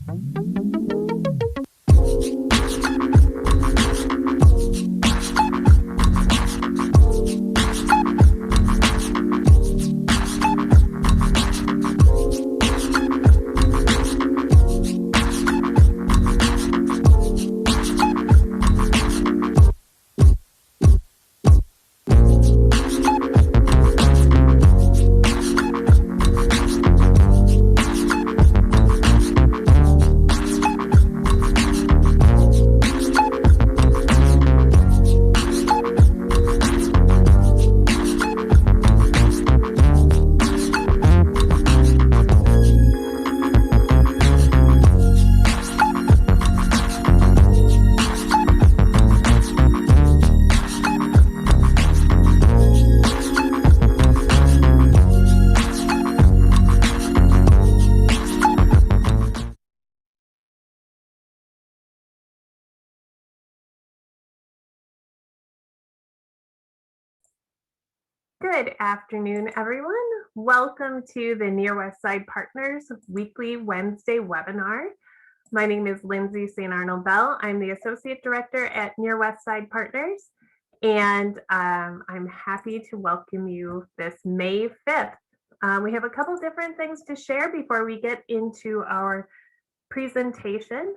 Good afternoon, everyone. Welcome to the Near West Side Partners weekly Wednesday webinar. My name is Lindsay St. Arnold Bell. I'm the Associate Director at Near West Side Partners, and I'm happy to welcome you this May 5th. We have a couple different things to share before we get into our presentation.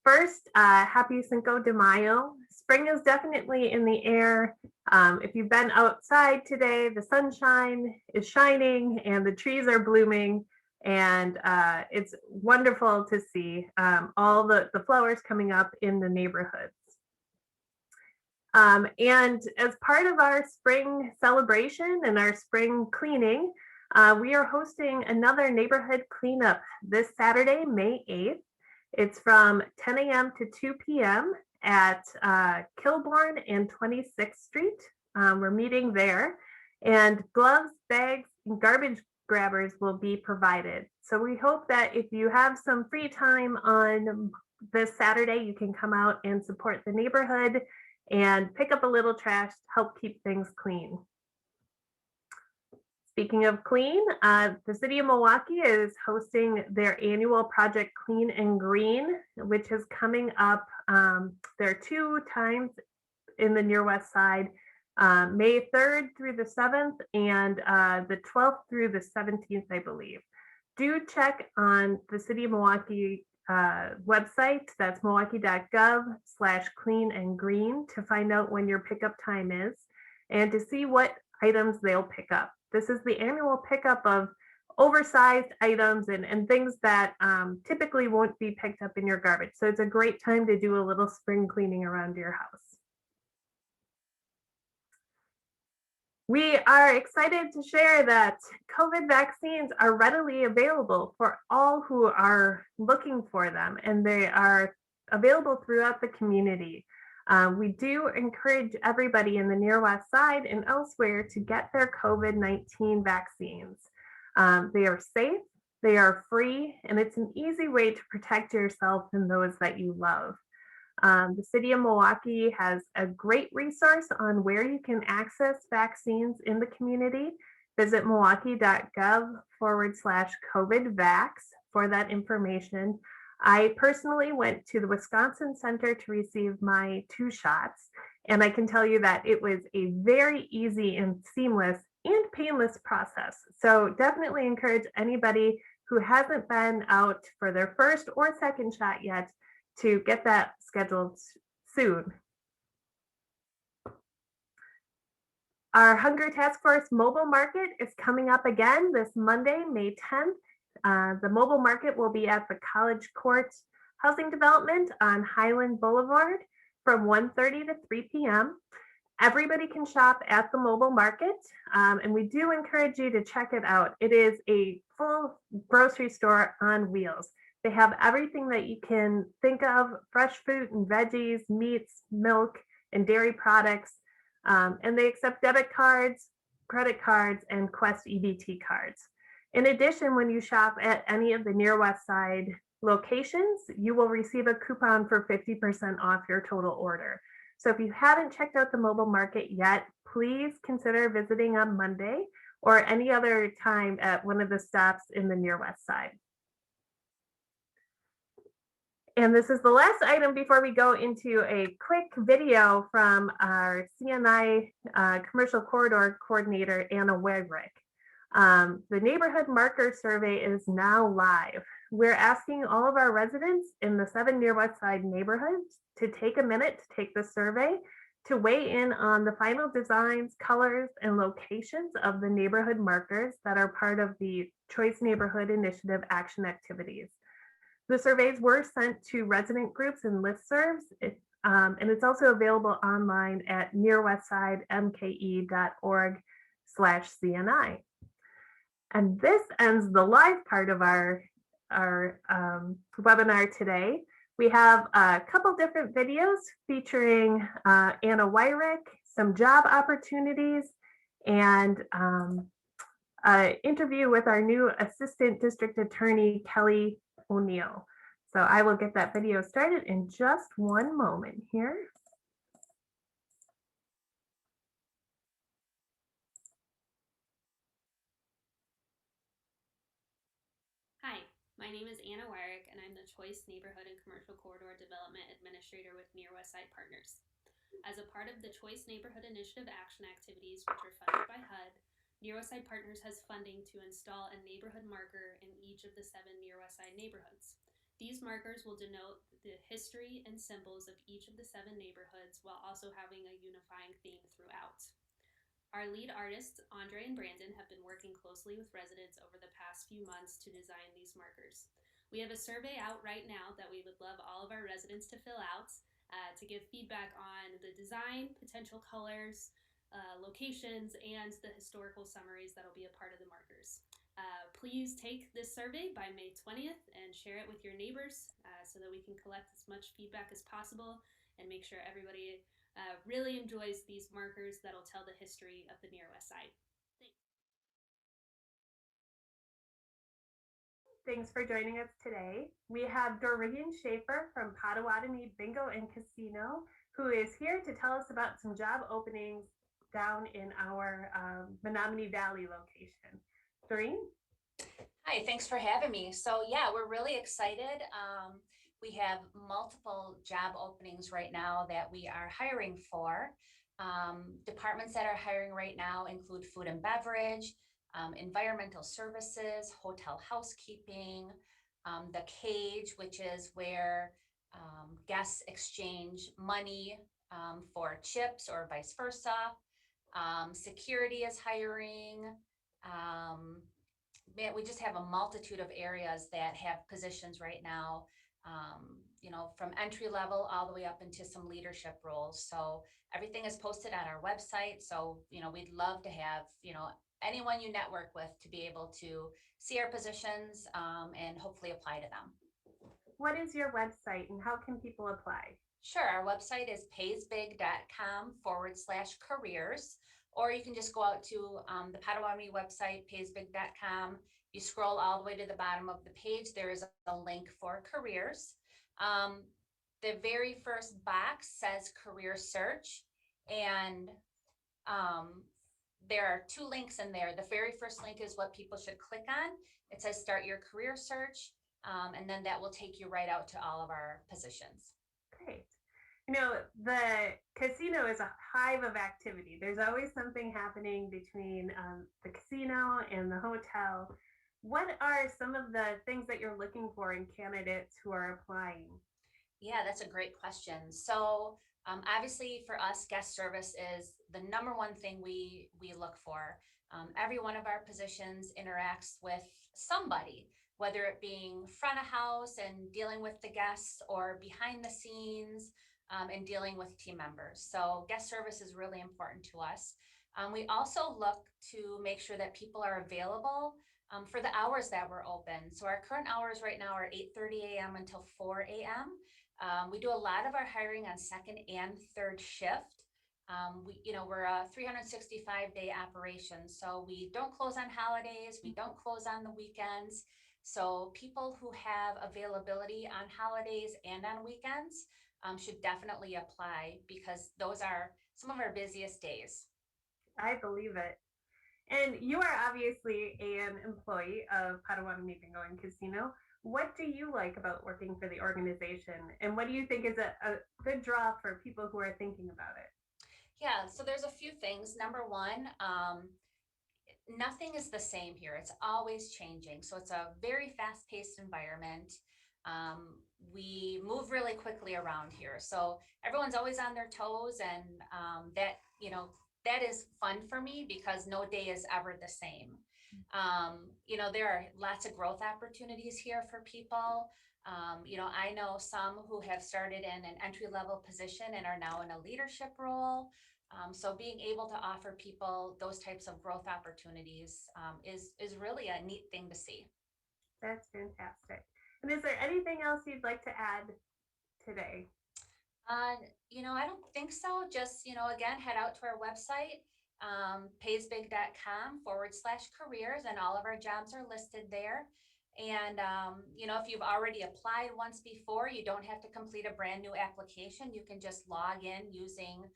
First, happy Cinco de Mayo. Spring is definitely in the air. If you've been outside today, the sunshine is shining and the trees are blooming, and it's wonderful to see all the flowers coming up in the neighborhoods. And as part of our spring celebration and our spring cleaning, we are hosting another neighborhood cleanup this Saturday, May 8th. It's from 10 a.m. to 2 p.m. at Kilbourne and 26th Street. We're meeting there, and gloves, bags, and garbage grabbers will be provided. So we hope that if you have some free time on this Saturday, you can come out and support the neighborhood and pick up a little trash to help keep things clean. Speaking of clean, the City of Milwaukee is hosting their annual Project Clean and Green, which is coming up. There are 2 times in the Near West Side, May 3rd through the 7th and the 12th through the 17th, I believe. Do check on the City of Milwaukee website, that's milwaukee.gov/clean-and-green, to find out when your pickup time is and to see what items they'll pick up. This is the annual pickup of oversized items and things that typically won't be picked up in your garbage. So it's a great time to do a little spring cleaning around your house. We are excited to share that COVID vaccines are readily available for all who are looking for them, and they are available throughout the community. We do encourage everybody in the Near West Side and elsewhere to get their COVID-19 vaccines. They are safe, they are free, and it's an easy way to protect yourself and those that you love. The City of Milwaukee has a great resource on where you can access vaccines in the community. Visit milwaukee.gov/COVID-vax for that information. I personally went to the Wisconsin Center to receive my 2 shots, and I can tell you that it was a very easy and seamless and painless process. So definitely encourage anybody who hasn't been out for their first or second shot yet to get that scheduled soon. Our Hunger Task Force Mobile Market is coming up again this Monday, May 10th. The mobile market will be at the College Court Housing Development on Highland Boulevard from 1:30 to 3 p.m. Everybody can shop at the mobile market, and we do encourage you to check it out. It is a full grocery store on wheels. They have everything that you can think of: fresh fruit and veggies, meats, milk, and dairy products. And they accept debit cards, credit cards, and Quest EBT cards. In addition, when you shop at any of the Near West Side locations, you will receive a coupon for 50% off your total order. So if you haven't checked out the mobile market yet, please consider visiting on Monday or any other time at one of the stops in the Near West Side. And this is the last item before we go into a quick video from our CNI Commercial Corridor Coordinator, Anna Wegrick. The Neighborhood Marker Survey is now live. We're asking all of our residents in the 7 near West Side neighborhoods to take a minute to take the survey to weigh in on the final designs, colors, and locations of the neighborhood markers that are part of the Choice Neighborhood Initiative action activities. The surveys were sent to resident groups and listservs, and it's also available online at nearwestsidemke.org/CNI. And this ends the live part of our webinar today. We have a couple different videos featuring Anna Wyrick, some job opportunities, and an interview with our new Assistant District Attorney, Kelly O'Neill. So I will get that video started in just one moment here. Hi, my name is Anna Wyrick, and I'm the Choice Neighborhood and Commercial Corridor Development Administrator with Near West Side Partners. As a part of the Choice Neighborhood Initiative action activities, which are funded by HUD, Near West Side Partners has funding to install a neighborhood marker in each of the 7 Near West Side neighborhoods. These markers will denote the history and symbols of each of the 7 neighborhoods while also having a unifying theme throughout. Our lead artists, Andre and Brandon, have been working closely with residents over the past few months to design these markers. We have a survey out right now that we would love all of our residents to fill out to give feedback on the design, potential colors, locations, and the historical summaries that'll be a part of the markers. Please take this survey by May 20th and share it with your neighbors so that we can collect as much feedback as possible and make sure everybody really enjoys these markers that'll tell the history of the Near West Side. Thanks for joining us today. We have Doreen Schaefer from Potawatomi Bingo and Casino, who is here to tell us about some job openings down in our Menominee Valley location. Doreen? Hi, thanks for having me. So yeah, we're really excited. We have multiple job openings right now that we are hiring for. Departments that are hiring right now include food and beverage, environmental services, hotel housekeeping, the cage, which is where guests exchange money for chips or vice versa. Security is hiring. We just have a multitude of areas that have positions right now, from entry level all the way up into some leadership roles. So everything is posted on our website. So, we'd love to have, anyone you network with to be able to see our positions and hopefully apply to them. What is your website and how can people apply? Sure. Our website is paysbig.com/careers, or you can just go out to the Potawatomi website, paysbig.com. You scroll all the way to the bottom of the page. There is a link for careers. The very first box says career search, and there are 2 links in there. The very first link is what people should click on. It says start your career search, and then that will take you right out to all of our positions. Great. The casino is a hive of activity. There's always something happening between the casino and the hotel. What are some of the things that you're looking for in candidates who are applying? Yeah, that's a great question. So obviously for us, guest service is the number one thing we look for. Every one of our positions interacts with somebody, whether it being front of house and dealing with the guests or behind the scenes and dealing with team members. So guest service is really important to us. We also look to make sure that people are available for the hours that we're open. So our current hours right now are 8:30 a.m. until 4 a.m. We do a lot of our hiring on second and third shift. We're a 365-day operation, so we don't close on holidays, we don't close on the weekends. So people who have availability on holidays and on weekends should definitely apply because those are some of our busiest days. I believe it. And you are obviously an employee of Potawatomi Bingo and Casino. What do you like about working for the organization? And what do you think is a good draw for people who are thinking about it? Yeah, so there's a few things. Number one, nothing is the same here. It's always changing. So it's a very fast-paced environment. We move really quickly around here. So everyone's always on their toes, and that, that is fun for me because no day is ever the same. There are lots of growth opportunities here for people. I know some who have started in an entry-level position and are now in a leadership role. So being able to offer people those types of growth opportunities is really a neat thing to see. That's fantastic. And is there anything else you'd like to add today? I don't think so. Just, again, head out to our website, paysbig.com/careers, and all of our jobs are listed there. And, if you've already applied once before, you don't have to complete a brand new application. You can just log in using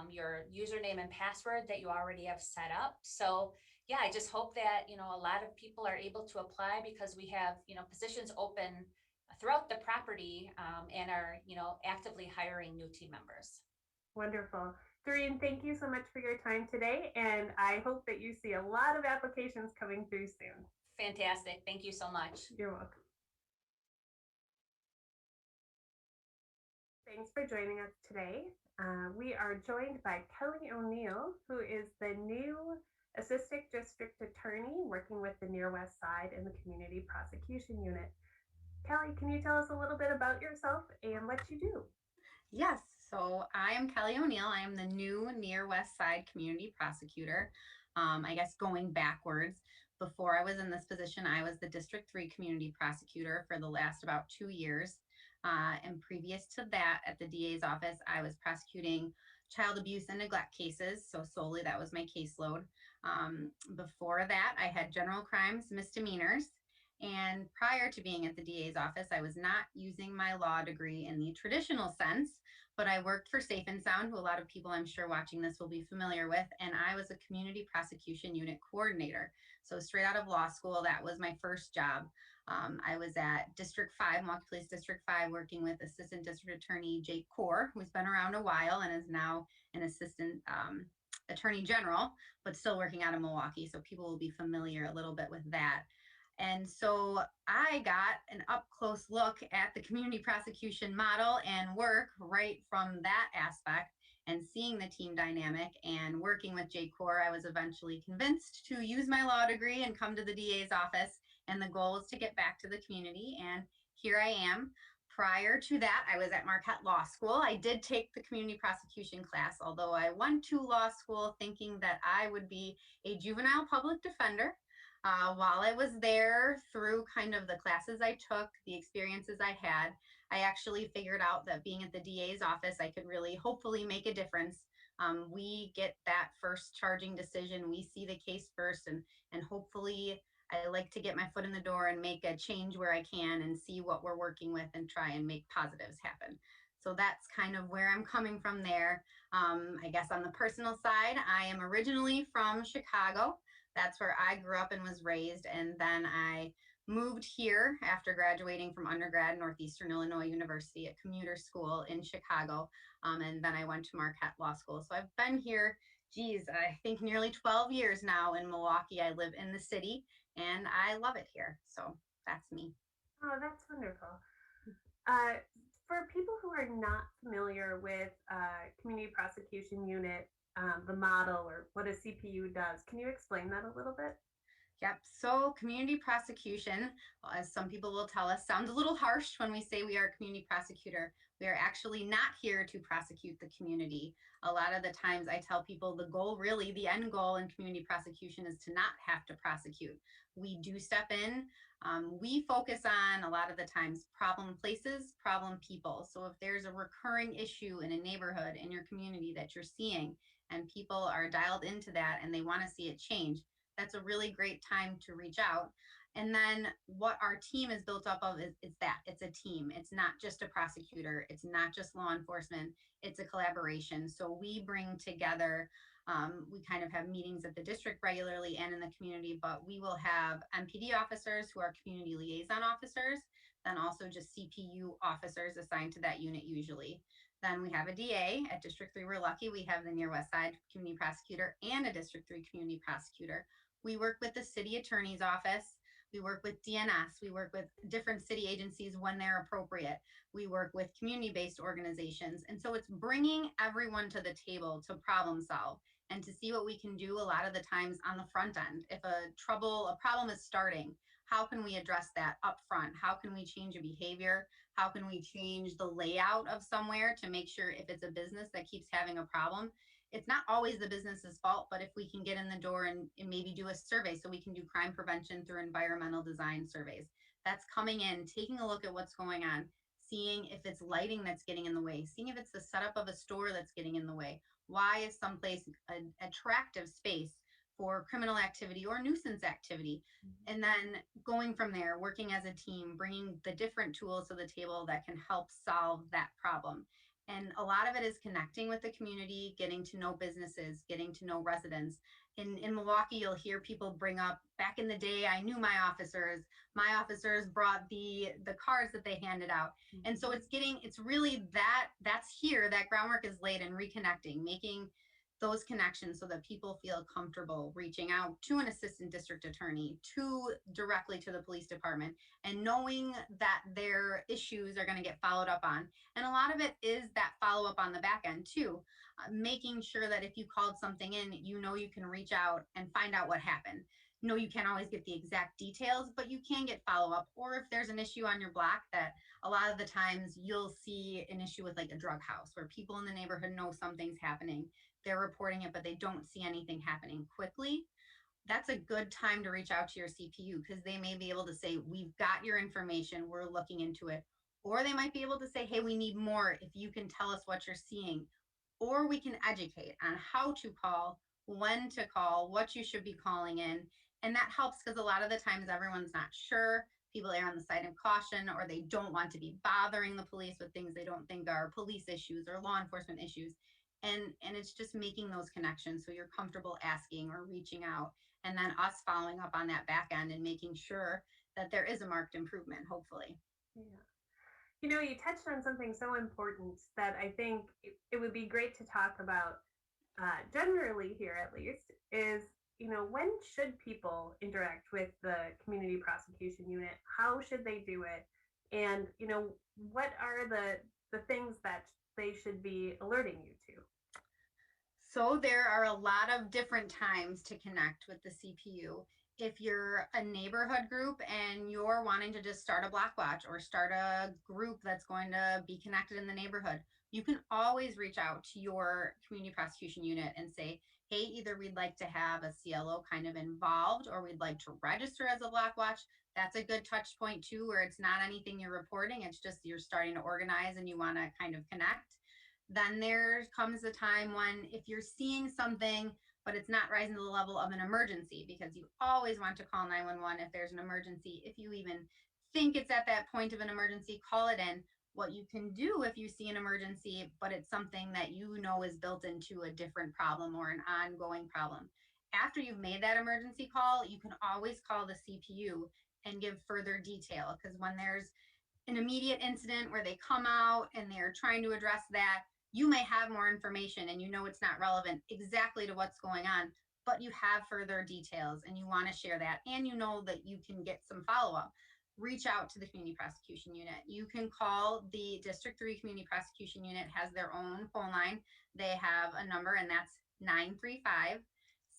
your username and password that you already have set up. So, yeah, I just hope that, a lot of people are able to apply because we have, positions open throughout the property, and are, actively hiring new team members. Wonderful. Doreen, thank you so much for your time today. And I hope that you see a lot of applications coming through soon. Fantastic. Thank you so much. You're welcome. Thanks for joining us today. We are joined by Kelly O'Neill, who is the new Assistant District Attorney working with the Near West Side in the Community Prosecution Unit. Kelly, can you tell us a little bit about yourself and what you do? Yes, so I am Kelly O'Neill. I am the new Near West Side Community Prosecutor. I guess going backwards, before I was in this position, I was the District 3 Community Prosecutor for the last about 2 years. And previous to that, at the DA's office, I was prosecuting child abuse and neglect cases. So solely that was my caseload. Before that, I had general crimes, misdemeanors. And prior to being at the DA's office, I was not using my law degree in the traditional sense, but I worked for Safe and Sound, who a lot of people I'm sure watching this will be familiar with, and I was a community prosecution unit coordinator. So straight out of law school, that was my first job. I was at District 5, Milwaukee Police District 5, working with Assistant District Attorney Jake Core, who's been around a while and is now an Assistant Attorney General, but still working out of Milwaukee. So people will be familiar a little bit with that. And so I got an up close look at the community prosecution model and work right from that aspect, and seeing the team dynamic and working with Jake Core, I was eventually convinced to use my law degree and come to the DA's office. And the goal is to get back to the community. And here I am. Prior to that, I was at Marquette Law School. I did take the community prosecution class, although I went to law school thinking that I would be a juvenile public defender. While I was there, through kind of the classes I took, the experiences I had, I actually figured out that being at the DA's office, I could really hopefully make a difference. We get that first charging decision. We see the case first, and hopefully I like to get my foot in the door and make a change where I can and see what we're working with and try and make positives happen. So that's kind of where I'm coming from there. I guess on the personal side, I am originally from Chicago. That's where I grew up and was raised. And then I moved here after graduating from undergrad, Northeastern Illinois University, a commuter school in Chicago. And then I went to Marquette Law School. So I've been here, I think nearly 12 years now in Milwaukee. I live in the city and I love it here. So that's me. Oh, that's wonderful. For people who are not familiar with community prosecution unit, the model or what a CPU does, can you explain that a little bit? Yep. So community prosecution, as some people will tell us, sounds a little harsh when we say we are a community prosecutor. We are actually not here to prosecute the community. A lot of the times I tell people the goal, really, the end goal in community prosecution is to not have to prosecute. We do step in. We focus on, a lot of the times, problem places, problem people. So if there's a recurring issue in a neighborhood, in your community that you're seeing, and people are dialed into that and they want to see it change, that's a really great time to reach out. And then what our team is built up of is that it's a team. It's not just a prosecutor. It's not just law enforcement. It's a collaboration. So we bring together We kind of have meetings at the district regularly and in the community, but we will have MPD officers who are community liaison officers, then also just CPU officers assigned to that unit usually. Then we have a DA. At District 3, we're lucky. We have the Near West Side Community Prosecutor and a District 3 Community Prosecutor. We work with the City Attorney's Office. We work with DNS. We work with different city agencies when they're appropriate. We work with community-based organizations. And so it's bringing everyone to the table to problem solve and to see what we can do a lot of the times on the front end. If a problem is starting, how can we address that up front? How can we change a behavior? How can we change the layout of somewhere to make sure if it's a business that keeps having a problem, it's not always the business's fault, but if we can get in the door and maybe do a survey so we can do crime prevention through environmental design surveys. That's coming in, taking a look at what's going on, seeing if it's lighting that's getting in the way, seeing if it's the setup of a store that's getting in the way. Why is someplace an attractive space for criminal activity or nuisance activity? And then going from there, working as a team, bringing the different tools to the table that can help solve that problem. And a lot of it is connecting with the community, getting to know businesses, getting to know residents. In Milwaukee, you'll hear people bring up, back in the day, I knew my officers. My officers brought the cards that they handed out. And so it's really that's here, that groundwork is laid in reconnecting, making those connections so that people feel comfortable reaching out to an assistant district attorney, directly to the police department, and knowing that their issues are going to get followed up on. And a lot of it is that follow up on the back end too, making sure that if you called something in, you can reach out and find out what happened. No, you can't always get the exact details, but you can get follow up. Or if there's an issue on your block, that a lot of the times you'll see an issue with like a drug house where people in the neighborhood know something's happening. They're reporting it, but they don't see anything happening quickly. That's a good time to reach out to your CPU because they may be able to say, we've got your information, we're looking into it. Or they might be able to say, hey, we need more if you can tell us what you're seeing. Or we can educate on how to call, when to call, what you should be calling in. And that helps because a lot of the times everyone's not sure. People err on the side of caution, or they don't want to be bothering the police with things they don't think are police issues or law enforcement issues. And it's just making those connections so you're comfortable asking or reaching out, and then us following up on that back end and making sure that there is a marked improvement, hopefully. Yeah. You touched on something so important that I think it would be great to talk about generally here, at least, is, when should people interact with the community prosecution unit? How should they do it? And, what are the things that they should be alerting you to? So there are a lot of different times to connect with the CPU. If you're a neighborhood group and you're wanting to just start a block watch or start a group that's going to be connected in the neighborhood, you can always reach out to your community prosecution unit and say, hey, either we'd like to have a CLO kind of involved, or we'd like to register as a block watch. That's a good touch point too, where it's not anything you're reporting, it's just you're starting to organize and you want to kind of connect. Then there comes a time when if you're seeing something, but it's not rising to the level of an emergency, because you always want to call 911 if there's an emergency. If you even think it's at that point of an emergency, call it in. What you can do if you see an emergency, but it's something that is built into a different problem or an ongoing problem. After you've made that emergency call, you can always call the CPU and give further detail, because when there's an immediate incident where they come out and they're trying to address that, you may have more information and it's not relevant exactly to what's going on, but you have further details and you want to share that, and that you can get some follow-up. Reach out to the community prosecution unit. You can call the District 3 Community Prosecution Unit, has their own phone line. They have a number, and that's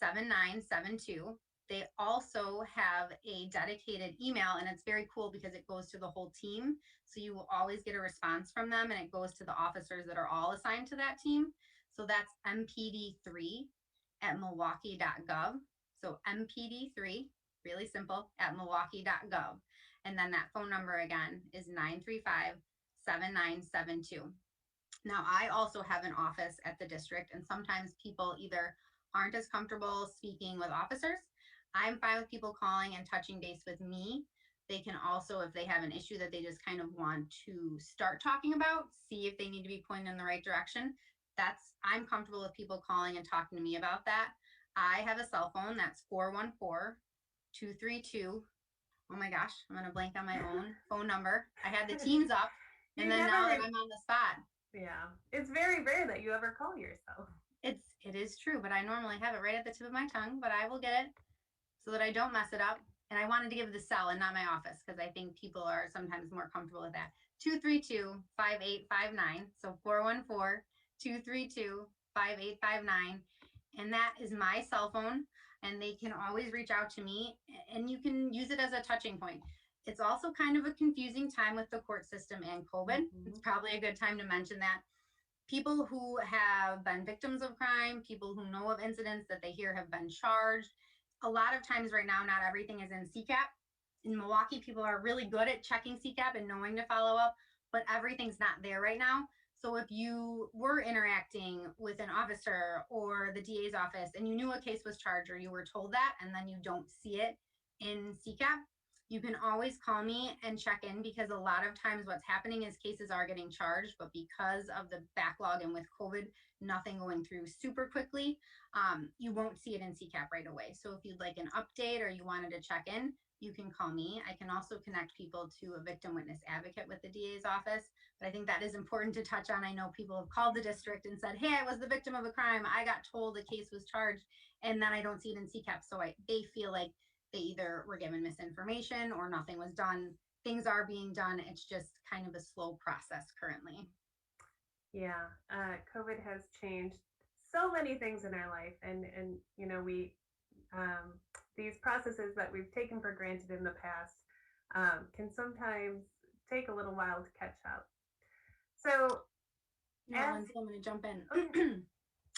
935-7972. They also have a dedicated email, and it's very cool because it goes to the whole team. So you will always get a response from them, and it goes to the officers that are all assigned to that team. So that's mpd3@milwaukee.gov. So mpd3, really simple, @milwaukee.gov. And then that phone number again is 935-7972. Now, I also have an office at the district, and sometimes people either aren't as comfortable speaking with officers. I'm fine with people calling and touching base with me. They can also, if they have an issue that they just kind of want to start talking about, see if they need to be pointed in the right direction, I'm comfortable with people calling and talking to me about that. I have a cell phone that's 414-232. Oh my gosh, I'm gonna blank on my own phone number. I had the teams up, and then now that I'm on the spot. Yeah, it's very rare that you ever call yourself. It is true, but I normally have it right at the tip of my tongue, but I will get it so that I don't mess it up. And I wanted to give the cell and not my office because I think people are sometimes more comfortable with that. 232-5859. So 414-232-5859. And that is my cell phone. And they can always reach out to me, and you can use it as a touching point. It's also kind of a confusing time with the court system and COVID. Mhm. It's probably a good time to mention that. People who have been victims of crime, people who know of incidents that they hear have been charged. A lot of times right now, not everything is in CCAP. In Milwaukee, people are really good at checking CCAP and knowing to follow up, but everything's not there right now. So if you were interacting with an officer or the DA's office and you knew a case was charged or you were told that, and then you don't see it in CCAP, you can always call me and check in, because a lot of times what's happening is cases are getting charged, but because of the backlog and with COVID, nothing going through super quickly, you won't see it in CCAP right away. So if you'd like an update or you wanted to check in, you can call me. I can also connect people to a victim witness advocate with the DA's office. But I think that is important to touch on. I know people have called the district and said, hey, I was the victim of a crime. I got told a case was charged, and then I don't see it in CCAP. So they feel like they either were given misinformation or nothing was done. Things are being done. It's just kind of a slow process currently. Yeah, COVID has changed so many things in our life, and you know, we these processes that we've taken for granted in the past can sometimes take a little while to catch up. So, Lindsay, I'm going to jump in. okay.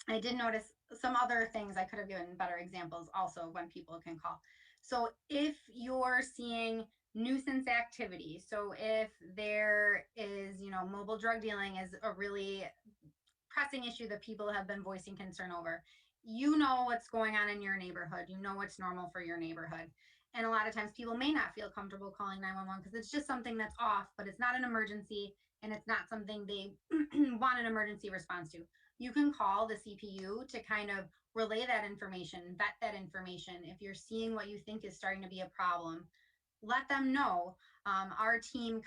I did notice some other things. I could have given better examples also when people can call. So if you're seeing nuisance activity, so if there is, mobile drug dealing is a really pressing issue that people have been voicing concern over, you know what's going on in your neighborhood, you know what's normal for your neighborhood. And a lot of times people may not feel comfortable calling 911 because it's just something that's off, but it's not an emergency and it's not something they want an emergency response to. You can call the CPU to kind of relay that information, vet that information. If you're seeing what you think is starting to be a problem, let them know. Our team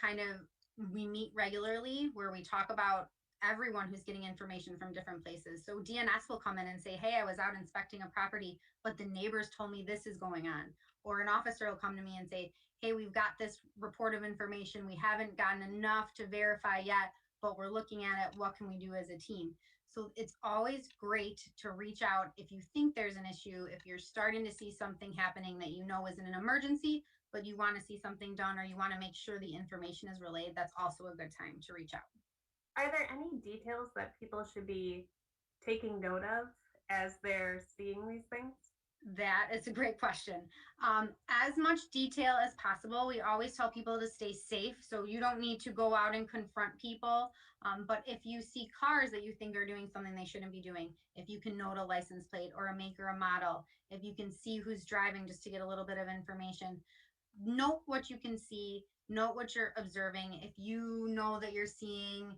we meet regularly where we talk about everyone who's getting information from different places. So DNS will come in and say, hey, I was out inspecting a property, but the neighbors told me this is going on. Or an officer will come to me and say, hey, we've got this report of information. We haven't gotten enough to verify yet, but we're looking at it. What can we do as a team? So it's always great to reach out if you think there's an issue, if you're starting to see something happening that you know isn't an emergency, but you want to see something done or you want to make sure the information is relayed. That's also a good time to reach out. Are there any details that people should be taking note of as they're seeing these things? That is a great question. As much detail as possible. We always tell people to stay safe, so you don't need to go out and confront people. But if you see cars that you think are doing something they shouldn't be doing, if you can note a license plate or a make or a model, if you can see who's driving just to get a little bit of information, note what you can see, note what you're observing. If you know that you're seeing,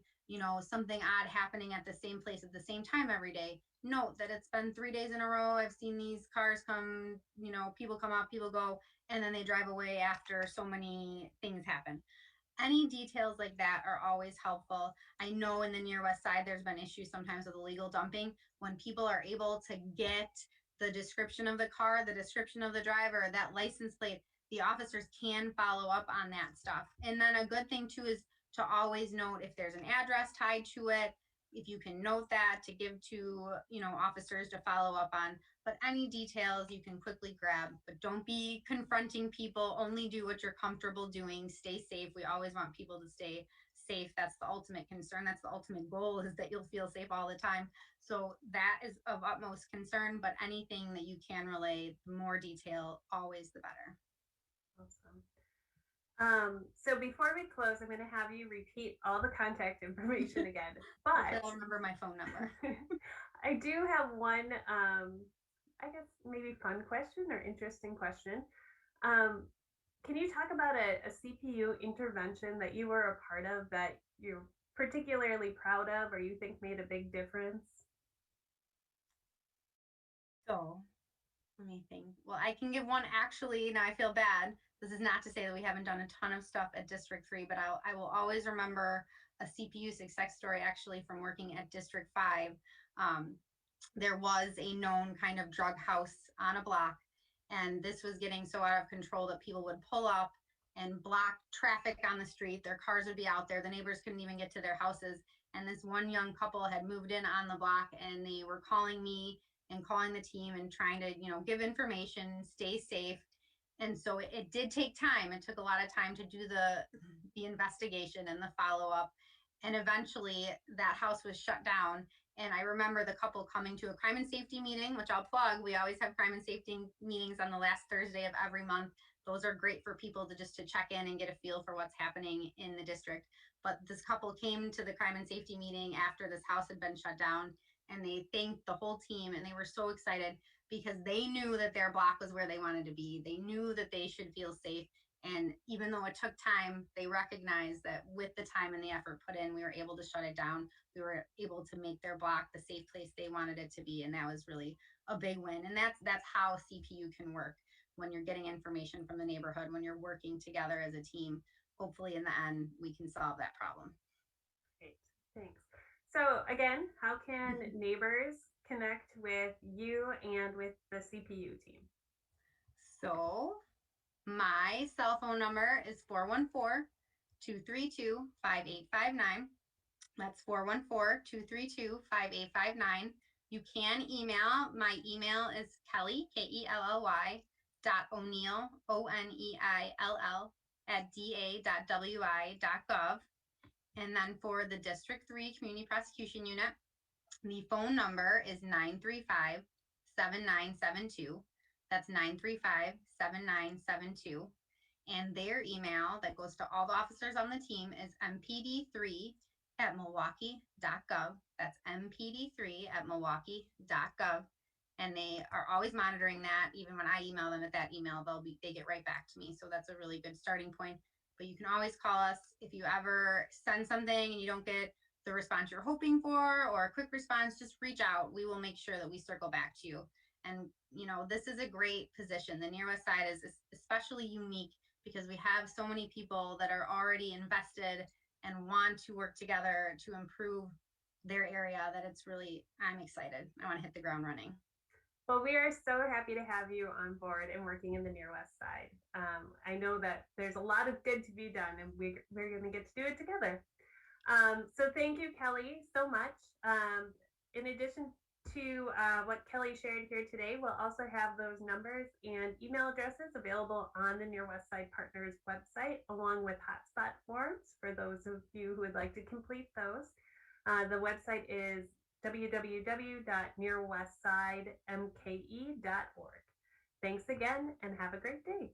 something odd happening at the same place at the same time every day, note that it's been 3 days in a row. I've seen these cars come, people come up, people go, and then they drive away after so many things happen. Any details like that are always helpful. I know in the near west side, there's been issues sometimes with illegal dumping. When people are able to get the description of the car, the description of the driver, that license plate, the officers can follow up on that stuff. And then a good thing too is to always note if there's an address tied to it, if you can note that to give to, officers to follow up on. But any details you can quickly grab, but don't be confronting people. Only do what you're comfortable doing. Stay safe. We always want people to stay safe. That's the ultimate concern. That's the ultimate goal, is that you'll feel safe all the time. So that is of utmost concern, but anything that you can relay, the more detail, always the better. Awesome. So before we close, I'm going to have you repeat all the contact information again. But I'll remember my phone number. I do have one, I guess maybe fun question or interesting question. Can you talk about a CPU intervention that you were a part of that you're particularly proud of or you think made a big difference? So let me think. Well, I can give one actually. Now I feel bad. This is not to say that we haven't done a ton of stuff at District 3, but I will always remember a CPU success story actually from working at District 5. There was a known kind of drug house on a block, and this was getting so out of control that people would pull up and block traffic on the street. Their cars would be out there. The neighbors couldn't even get to their houses. And this one young couple had moved in on the block, and they were calling me and calling the team and trying to, give information, stay safe. And so it did take time. It took a lot of time to do the investigation and the follow-up. And eventually that house was shut down. And I remember the couple coming to a crime and safety meeting, which I'll plug. We always have crime and safety meetings on the last Thursday of every month. Those are great for people to check in and get a feel for what's happening in the district. But this couple came to the crime and safety meeting after this house had been shut down, and they thanked the whole team, and they were so excited because they knew that their block was where they wanted to be. They knew that they should feel safe. And even though it took time, they recognized that with the time and the effort put in, we were able to shut it down. We were able to make their block the safe place they wanted it to be. And that was really a big win. And that's how CPU can work. When you're getting information from the neighborhood, when you're working together as a team, hopefully in the end, we can solve that problem. Great, thanks. So again, how can neighbors connect with you and with the CPU team? So my cell phone number is 414-232-5859. That's 414-232-5859. You can email. My email is Kelly, Kelly, .O'Neill, ONEILL, @da.wi.gov. And then for the District 3 Community Prosecution Unit, the phone number is 935-7972. That's 935-7972. And their email that goes to all the officers on the team is mpd3@milwaukee.gov. That's mpd3@milwaukee.gov. And they are always monitoring that. Even when I email them at that email, they get right back to me. So that's a really good starting point. But you can always call us if you ever send something and you don't get the response you're hoping for or a quick response. Just reach out. We will make sure that we circle back to you. And this is a great position. The Near West Side is especially unique because we have so many people that are already invested and want to work together to improve their area that I'm excited. I want to hit the ground running. Well, we are so happy to have you on board and working in the Near West Side. I know that there's a lot of good to be done, and we're going to get to do it together. So thank you, Kelly, so much. In addition to what Kelly shared here today, we'll also have those numbers and email addresses available on the Near West Side Partners website, along with hotspot forms for those of you who would like to complete those. The website is www.nearwestsidemke.org. Thanks again and have a great day.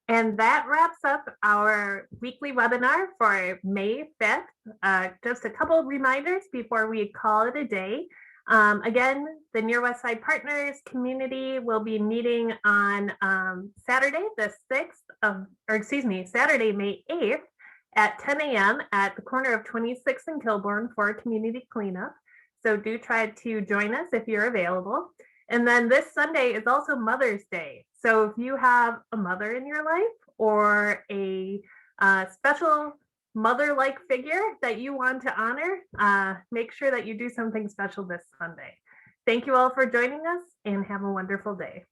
And that wraps up our weekly webinar for May 5th. Just a couple of reminders before we call it a day. Again, the Near West Side Partners community will be meeting on Saturday, Saturday, May 8th at 10 a.m. at the corner of 26th and Kilbourne for a community cleanup. So do try to join us if you're available. And then this Sunday is also Mother's Day. So if you have a mother in your life or a special mother-like figure that you want to honor, make sure that you do something special this Sunday. Thank you all for joining us and have a wonderful day.